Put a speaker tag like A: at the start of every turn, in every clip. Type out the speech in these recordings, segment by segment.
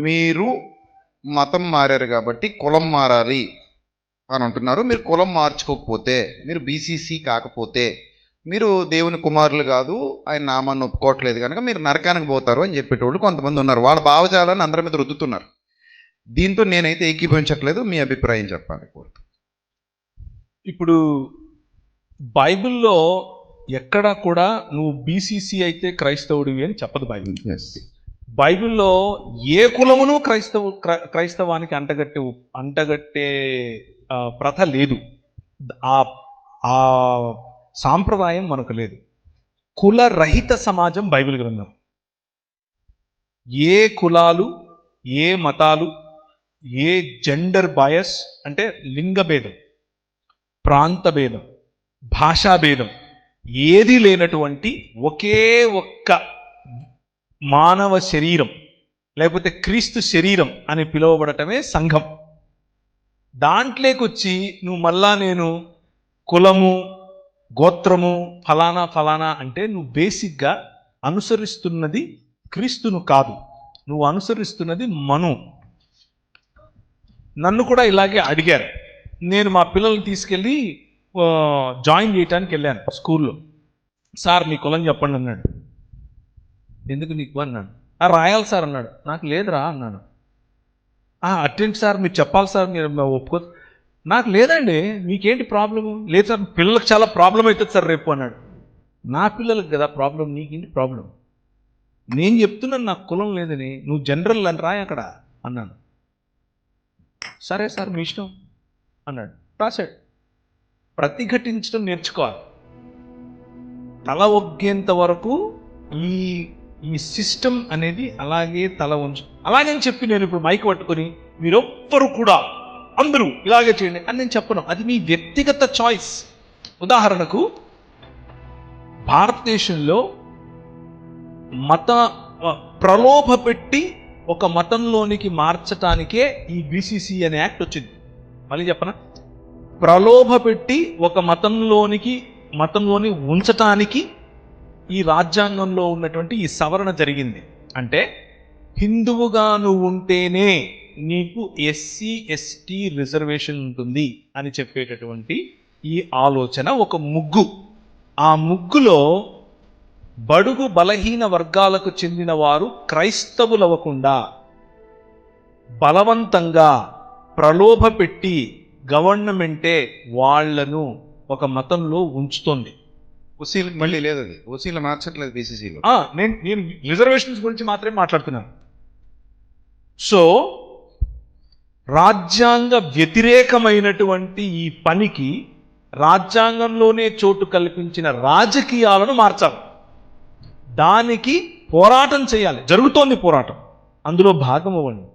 A: మీరు మతం మారారు కాబట్టి కులం మారాలి అని అంటున్నారు. మీరు కులం మార్చుకోకపోతే, మీరు బీసీసీ కాకపోతే, మీరు దేవుని కుమారులు కాదు, ఆయన నామాన్ని ఒప్పుకోవట్లేదు కనుక మీరు నరకానికి పోతారు అని చెప్పేటోళ్ళు కొంతమంది ఉన్నారు. వాళ్ళ భావజాలాన్ని అందరి మీద రుద్దుతున్నారు. దీంతో నేనైతే ఏకీభవించట్లేదు. మీ అభిప్రాయం చెప్పాలి.
B: ఇప్పుడు బైబిల్లో ఎక్కడా కూడా నువ్వు బీసీసీ అయితే క్రైస్తవుడివి అని చెప్పదు బైబిల్. బైబిల్లో ఏ కులమును క్రైస్తవానికి అంటగట్టే ప్రథ లేదు. ఆ సాంప్రదాయం మనకు లేదు. కులరహిత సమాజం బైబిల్ గ్రంథం. ఏ కులాలు, ఏ మతాలు, ఏ జెండర్ బయస్ అంటే లింగ భేదం, ప్రాంత భేదం, భాషా భేదం ఏది లేనటువంటి ఒకే ఒక్క మానవ శరీరం, లేకపోతే క్రీస్తు శరీరం అని పిలువబడటమే సంఘం. దాంట్లోకి వచ్చి నువ్వు మళ్ళా నేను కులము, గోత్రము, ఫలానా ఫలానా అంటే నువ్వు బేసిక్గా అనుసరిస్తున్నది క్రీస్తును కాదు, నువ్వు అనుసరిస్తున్నది మను. నన్ను కూడా ఇలాగే అడిగారు. నేను మా పిల్లల్ని తీసుకెళ్ళి జాయిన్ చేయడానికి వెళ్ళాను స్కూల్లో. సార్ మీ కులం చెప్పండి అన్నాడు. ఎందుకు నీకు అన్నాడు. రాయాలి సార్ అన్నాడు. నాకు లేదురా అన్నాను. అటెండ్ సార్ మీరు చెప్పాలి సార్, మీరు ఒప్పుకో. నాకు లేదండి, మీకేంటి ప్రాబ్లము? లేదు సార్ పిల్లలకు చాలా ప్రాబ్లం అవుతుంది సార్ రేపు అన్నాడు. నా పిల్లలకు కదా ప్రాబ్లం, నీకేంటి ప్రాబ్లం? నేను చెప్తున్నాను నాకు కులం లేదని, నువ్వు జనరల్ అని రాయి అక్కడ అన్నాను. సరే సార్ మీ ఇష్టం అన్నాడు. రాశాడు. ప్రతిఘటించడం నేర్చుకోవాలి. తల ఒగ్గేంత వరకు ఈ సిస్టమ్ అనేది అలాగే తల ఉంచు. అలాగని చెప్పి నేను ఇప్పుడు మైక్ పట్టుకొని మీరొక్కరు కూడా అందరూ ఇలాగే చేయండి అని నేను చెప్పను. అది మీ వ్యక్తిగత చాయిస్. ఉదాహరణకు భారతదేశంలో మత ప్రలోభ పెట్టి ఒక మతంలోనికి మార్చటానికే ఈ బీసీసీ అనే యాక్ట్ వచ్చింది. మళ్ళీ చెప్పనా? ప్రలోభ పెట్టి ఒక మతంలోని ఉంచటానికి ఈ రాజ్యాంగంలో ఉన్నటువంటి ఈ సవరణ జరిగింది. అంటే హిందువుగా నువ్వు ఉంటేనే నీకు ఎస్సీ ఎస్టీ రిజర్వేషన్ ఉంటుంది అని చెప్పేటటువంటి ఈ ఆలోచన ఒక ముగ్గు. ఆ ముగ్గులో బడుగు బలహీన వర్గాలకు చెందిన వారు క్రైస్తవులవ్వకుండా బలవంతంగా ప్రలోభ పెట్టి గవర్నమెంటే వాళ్లను ఒక మతంలో ఉంచుతోంది.
A: ఓసీలకు మళ్ళీ లేదు, అది ఓసీలు మార్చట్లేదు బీసీసీలో.
B: నేను రిజర్వేషన్స్ గురించి మాత్రమే మాట్లాడుతున్నాను. సో రాజ్యాంగ వ్యతిరేకమైనటువంటి ఈ పనికి రాజ్యాంగంలోనే చోటు కల్పించిన రాజకీయాలను మార్చాలి. దానికి పోరాటం చేయాలి. జరుగుతోంది పోరాటం, అందులో భాగం అవ్వండి.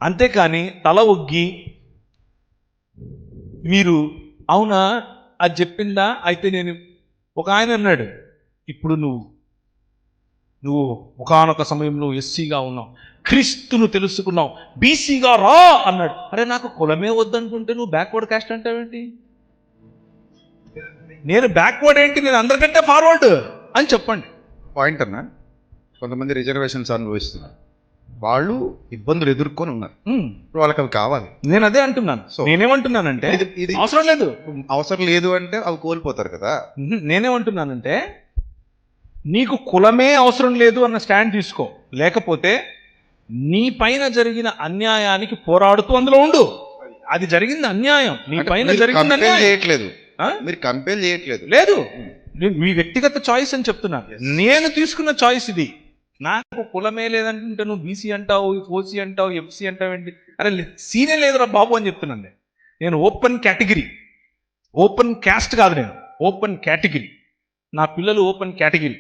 B: అంతేకాని తల ఒగ్గి మీరు అవునా అది చెప్పిందా అయితే నేను. ఒక ఆయన అన్నాడు, ఇప్పుడు నువ్వు ఒకానొక సమయంలో ఎస్సీగా ఉన్నావు, క్రీస్తును తెలుసుకున్నావు, బీసీగా రా అన్నాడు. అరే నాకు కులమే వద్దనుకుంటే నువ్వు బ్యాక్వర్డ్ కాస్ట్ అంటావేంటి? నేను బ్యాక్వర్డ్ ఏంటి, నేను అందరికంటే ఫార్వర్డ్ అని చెప్పండి.
A: పాయింట్ అన్నా, కొంతమంది రిజర్వేషన్స్ అనుభవిస్తున్నారు, వాళ్ళు ఇబ్బందులు ఎదుర్కొని ఉన్నారు, వాళ్ళకి అవి కావాలి.
B: నేను అదే అంటున్నాను. నేనేమంటున్నానంటే ఇది
A: అవసరం లేదు అంటే అవి కోల్పోతారు కదా.
B: నేనేమంటున్నానంటే నీకు కులమే అవసరం లేదు అన్న స్టాండ్ తీసుకో, లేకపోతే నీ పైన జరిగిన అన్యాయానికి పోరాడుతూ అందులో ఉండు. అది జరిగింది అన్యాయం, నీ పైన జరిగింది
A: చేయట్లేదు, మీరు కంపేర్ చేయట్లేదు.
B: లేదు, మీ వ్యక్తిగత చాయిస్ అని చెప్తున్నాను. నేను తీసుకున్న చాయిస్ ఇది. నాకు కులమే లేదంటే నువ్వు బీసీ అంటావు, ఓసీ అంటావు, ఎఫ్సీ అంటావు ఏంటి? అరే సీనే లేదురా బాబు అని చెప్తున్నాను. నేను ఓపెన్ కేటగిరీ, ఓపెన్ క్యాస్ట్ కాదు, నేను ఓపెన్ కేటగిరీ. నా పిల్లలు ఓపెన్ కేటగిరీ,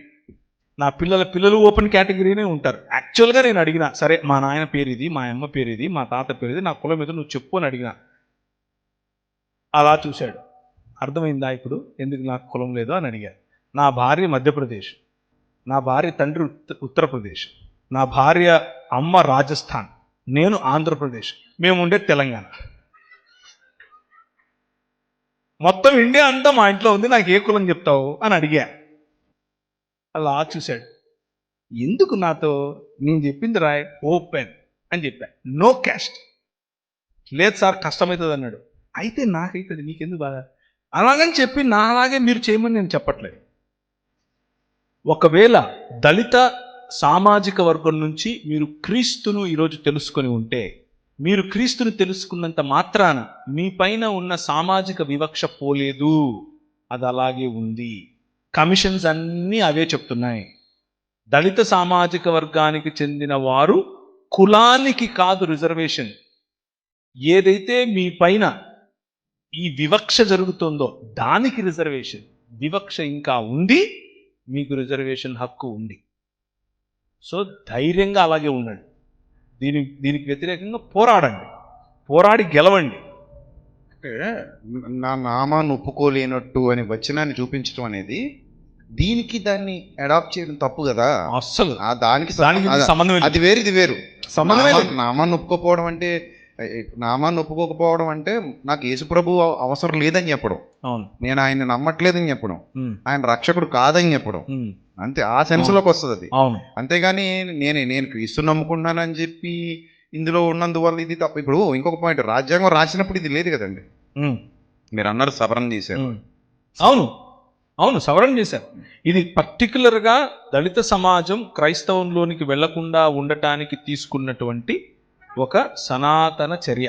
B: నా పిల్లలు ఓపెన్ కేటగిరీనే ఉంటారు. యాక్చువల్గా నేను అడిగిన, సరే మా నాయన పేరు ఇది, మా అమ్మ పేరు ఇది, మా తాత పేరు ఇది, నా కులం మీద నువ్వు చెప్పు అని అడిగిన. అలా చూశాడు. అర్థమైందా ఇప్పుడు ఎందుకు నాకు కులం లేదు అని అడిగారు. నా భార్య మధ్యప్రదేశ్, నా భార్య తండ్రి ఉత్తరప్రదేశ్, నా భార్య అమ్మ రాజస్థాన్, నేను ఆంధ్రప్రదేశ్, మేము ఉండే తెలంగాణ. మొత్తం ఇండియా అంతా మా ఇంట్లో ఉంది, నాకు ఏ కులం చెప్తావు అని అడిగా. అలా చూశాడు. ఎందుకు నాతో నేను చెప్పింది రాయ్ ఓపెన్ అని చెప్పా. No caste. లేదు సార్ కష్టమవుతుంది అన్నాడు. అయితే నాకైతే నీకెందుకు బాధ అలాగని చెప్పి నాలాగే మీరు చేయమని నేను చెప్పట్లేదు. ఒకవేళ దళిత సామాజిక వర్గం నుంచి మీరు క్రీస్తును ఈరోజు తెలుసుకొని ఉంటే, మీరు క్రీస్తును తెలుసుకున్నంత మాత్రాన మీ పైన ఉన్న సామాజిక వివక్ష పోలేదు, అది అలాగే ఉంది. కమిషన్స్ అన్నీ అవే చెప్తున్నాయి. దళిత సామాజిక వర్గానికి చెందిన వారు కులానికి కాదు రిజర్వేషన్. ఏదైతే మీ పైన ఈ వివక్ష జరుగుతుందో దానికి రిజర్వేషన్. వివక్ష ఇంకా ఉంది, మీకు రిజర్వేషన్ హక్కు ఉంది. సో ధైర్యంగా అలాగే ఉండండి. దీనికి వ్యతిరేకంగా పోరాడండి, పోరాడి గెలవండి.
A: అంటే నా నామాన్ని ఒప్పుకోలేనట్టు అని వచనాన్ని చూపించడం అనేది దీనికి దాన్ని అడాప్ట్ చేయడం తప్పు కదా.
B: అస్సలు
A: దానికి
B: సంబంధం లేదు.
A: అది వేరు ఇది వేరు.
B: సంబంధమే లేదు.
A: నామాన్ని ఒప్పుకోకపోవడం అంటే, నామాన్ని ఒప్పుకోకపోవడం అంటే నాకు యేసుప్రభు అవసరం లేదని చెప్పడం,
B: అవును,
A: నేను ఆయన్ని నమ్మట్లేదని చెప్పడం, ఆయన రక్షకుడు కాదని చెప్పడం, అంతే. ఆ సెన్స్ లోకి వస్తుంది అది.
B: అవును.
A: అంతేగాని నేను క్రీస్తు నమ్ముకున్నానని చెప్పి ఇందులో ఉన్నందువల్ల ఇది తప్ప. ఇప్పుడు ఇంకొక పాయింట్, రాజ్యాంగం రాసినప్పుడు ఇది లేదు కదండి. మీరు అన్నారు సవరణ చేశారు.
B: అవును అవును, సవరణ చేశారు. ఇది పర్టికులర్గా దళిత సమాజం క్రైస్తవంలోనికి వెళ్లకుండా ఉండటానికి తీసుకున్నటువంటి ఒక సనాతన చర్య.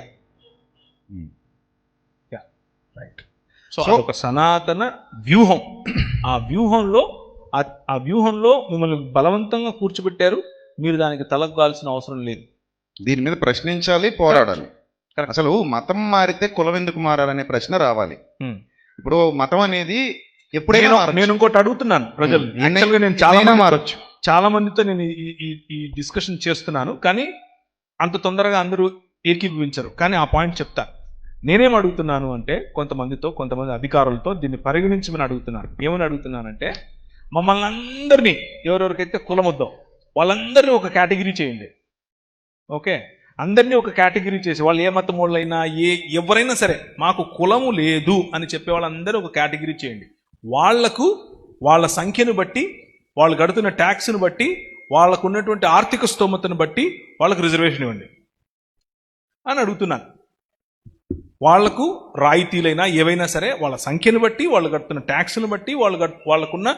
B: రైట్. సో ఒక సనాతన వ్యూహం. ఆ వ్యూహంలో మిమ్మల్ని బలవంతంగా కూర్చోబెట్టారు. మీరు దానికి తలగ్గాల్సిన అవసరం లేదు.
A: దీని మీద ప్రశ్నించాలి, పోరాడాలి. అసలు మతం మారితే కులం ఎందుకు మారాలనే ప్రశ్న రావాలి. ఇప్పుడు మతం అనేది ఎప్పుడైనా
B: నేను ఇంకోటి అడుగుతున్నాను ప్రజలు. నేను చాలా మందితో నేను ఈ డిస్కషన్ చేస్తున్నాను, కానీ అంత తొందరగా అందరూ ఏకీభవించరు. కానీ ఆ పాయింట్ చెప్తా. నేనేం అడుగుతున్నాను అంటే, కొంతమంది అధికారులతో దీన్ని పరిగణించమని అడుగుతున్నాను. ఏమని అడుగుతున్నానంటే, మమ్మల్ని అందరినీ, ఎవరెవరికైతే కులం వద్దో వాళ్ళందరినీ ఒక కేటగిరీ చేయండి. ఓకే, అందరినీ ఒక కేటగిరీ చేసి, వాళ్ళు ఏ మతం వాళ్ళైనా ఎవరైనా సరే మాకు కులము లేదు అని చెప్పే వాళ్ళందరూ ఒక కేటగిరీ చేయండి. వాళ్లకు వాళ్ళ సంఖ్యను బట్టి, వాళ్ళు కడుతున్న ట్యాక్స్ను బట్టి, వాళ్ళకు ఉన్నటువంటి ఆర్థిక స్తోమతను బట్టి వాళ్ళకు రిజర్వేషన్ ఇవ్వండి అని అడుగుతున్నాను. వాళ్లకు రాయితీలైనా ఏవైనా సరే వాళ్ళ సంఖ్యను బట్టి, వాళ్ళు కడుతున్న ట్యాక్స్ను బట్టి, వాళ్ళకున్న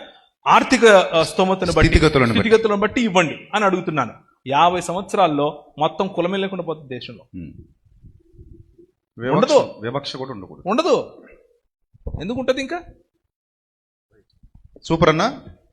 B: ఆర్థిక స్తోమతను బట్టి, స్థితిగతులను బట్టి ఇవ్వండి అని అడుగుతున్నాను. 50 సంవత్సరాల్లో మొత్తం కులమే లేకుండా పోతుంది దేశంలో. ఉండదు,
A: వివక్ష కూడా ఉండకూడదు.
B: ఉండదు. ఎందుకు ఉంటుంది ఇంకా?
A: సూపర్ అన్న.